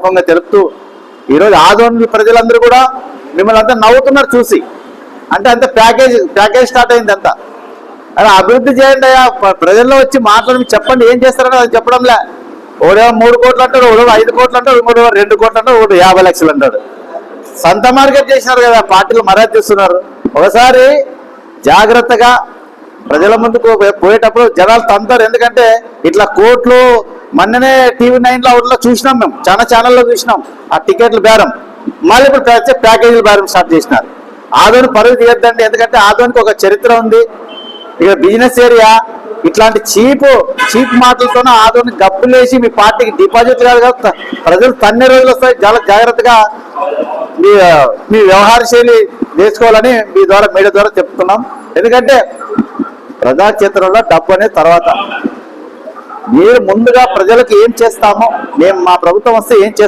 సభాముఖంగా తెలుపుతూ ఈరోజు ఆదోని ప్రజలందరూ కూడా మిమ్మల్ని అంతా నవ్వుతున్నారు చూసి. అంటే అంత ప్యాకేజ్ స్టార్ట్ అయింది అంతా. అలా అభివృద్ధి చేయండి అయ్యా, ప్రజల్లో వచ్చి మాట్లాడి చెప్పండి ఏం చేస్తారని అది చెప్పడంలే. ఓడేమో 3 కోట్లు అంటాడు, ఓడేమో 5 కోట్లు అంటాడు, ఇంకోటి 2 కోట్లు అంటాడు, ఒకటి 50 లక్షలు అంటాడు. సంత మార్కెట్ చేసినారు కదా, పార్టీలు మర్యాద చేస్తున్నారు. ఒకసారి జాగ్రత్తగా ప్రజల ముందుకు పోయేటప్పుడు జనాలు తంతారు. ఎందుకంటే ఇట్లా కోట్లు మొన్ననే TV9 లో చూసినాం, మేము చాలా ఛానల్లో చూసినాం ఆ టికెట్లు బేరం. మళ్ళీ ఇప్పుడు ప్యాకేజీల బేరం స్టార్ట్ చేసినారు. ఆదోని పరుగు తీయద్దండి, ఎందుకంటే ఆదోనికి ఒక చరిత్ర ఉంది. ఇక బిజినెస్ ఏరియా. ఇట్లాంటి చీప్ మాటలతోనే ఆదోని గబ్బులేసి మీ పార్టీకి డిపాజిట్ కాదు కదా, ప్రజలు తన్నే రోజులు వస్తాయి. చాలా జాగ్రత్తగా మీ వ్యవహార శైలి నేర్చుకోవాలని మీ ద్వారా మీడియా ద్వారా చెప్తున్నాం. ఎందుకంటే ప్రజాక్షేత్రంలో డబ్బు అనేది తర్వాత. మీరు ముందుగా ప్రజలకు ఏం చేస్తామో, మేము మా ప్రభుత్వం వస్తే ఏం చేస్తాం